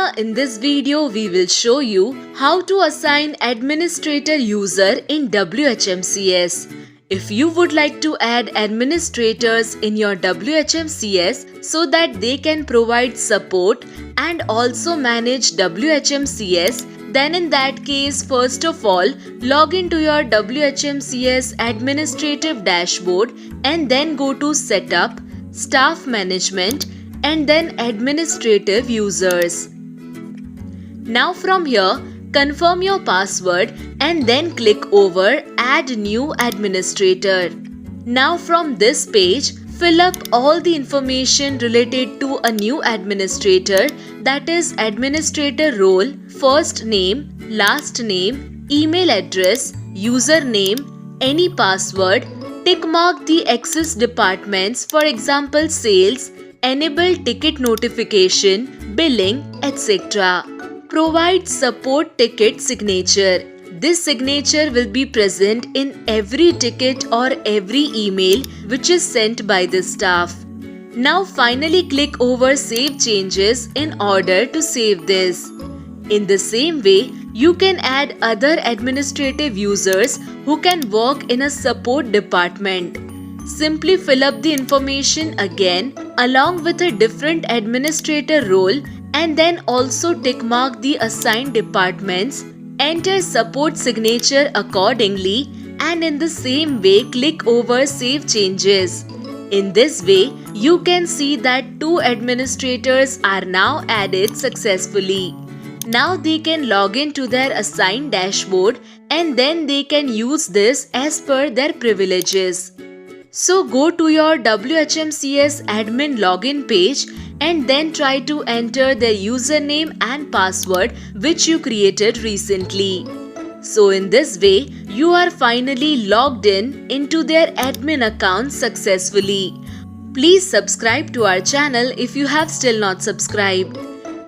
Here in this video we will show you how to assign administrator user in WHMCS. If you would like to add administrators in your WHMCS so that they can provide support and also manage WHMCS, then in that case, first of all, log into your WHMCS administrative dashboard and then go to Setup, Staff Management and then Administrative Users. Now from here, confirm your password and then click over Add New Administrator. Now from this page, fill up all the information related to a new administrator, that is administrator role, first name, last name, email address, username, any password, tick mark the access departments, for example sales, enable ticket notification, billing, etc. Provide support ticket signature. This signature will be present in every ticket or every email which is sent by the staff. Now finally click over Save Changes in order to save this. In the same way, you can add other administrative users who can work in a support department. Simply fill up the information again along with a different administrator role and then also tick mark the assigned departments, enter support signature accordingly and in the same way click over Save Changes. In this way, you can see that 2 administrators are now added successfully. Now they can log in to their assigned dashboard and then they can use this as per their privileges. So go to your WHMCS admin login page and then try to enter their username and password which you created recently. So in this way, you are finally logged in into their admin account successfully. Please subscribe to our channel if you have still not subscribed.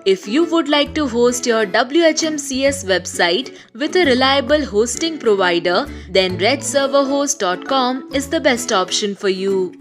If you would like to host your WHMCS website with a reliable hosting provider, then redserverhost.com is the best option for you.